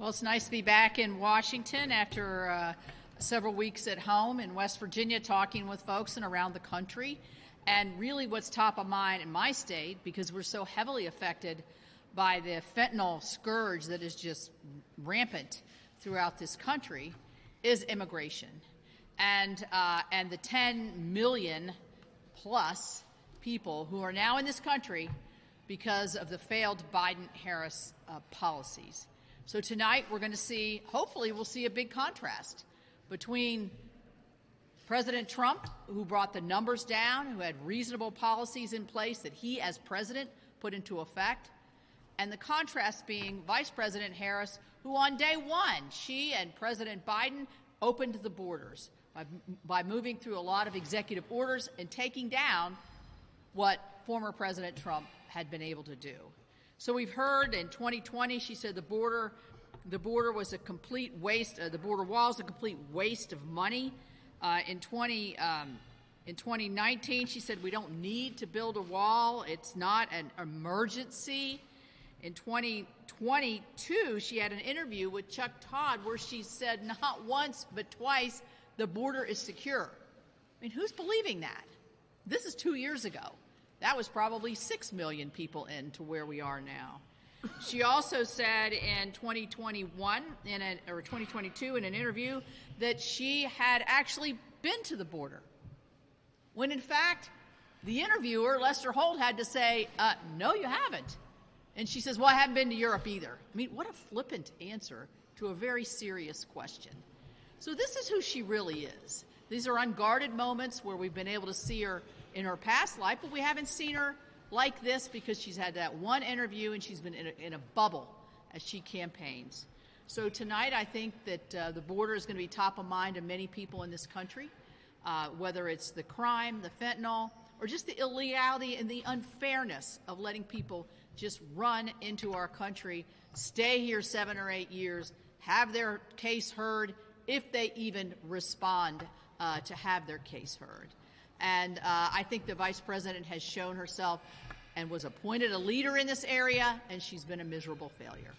Well, it's nice to be back in Washington after several weeks at home in West Virginia talking with folks and around the country. And really what's top of mind in my state, because we're so heavily affected by the fentanyl scourge that is just rampant throughout this country, is immigration. And the 10 million plus people who are now in this country because of the failed Biden-Harris policies. So tonight we're going to see, hopefully we'll see a big contrast between President Trump, who brought the numbers down, who had reasonable policies in place that he as president put into effect, and the contrast being Vice President Harris, who on day one, she and President Biden opened the borders by moving through a lot of executive orders and taking down what former President Trump had been able to do. So we've heard in 2020, she said the border was a complete waste, the border wall is a complete waste of money. In 2019, she said we don't need to build a wall. It's not an emergency. In 2022, she had an interview with Chuck Todd where she said not once but twice the border is secure. I mean, who's believing that? This is 2 years ago. That was probably 6 million people into where we are now. She also said in 2021 or 2022 in an interview that she had actually been to the border, when in fact the interviewer, Lester Holt, had to say, no, you haven't. And she says, well, I haven't been to Europe either. I mean, what a flippant answer to a very serious question. So this is who she really is. These are unguarded moments where we've been able to see her in her past life, but we haven't seen her like this because she's had that one interview and she's been in a bubble as she campaigns. So tonight I think that the border is going to be top of mind of many people in this country, whether it's the crime, the fentanyl, or just the illegality and the unfairness of letting people just run into our country, stay here 7 or 8 years, have their case heard, if they even respond to have their case heard. And I think the Vice President has shown herself and was appointed a leader in this area, and she's been a miserable failure.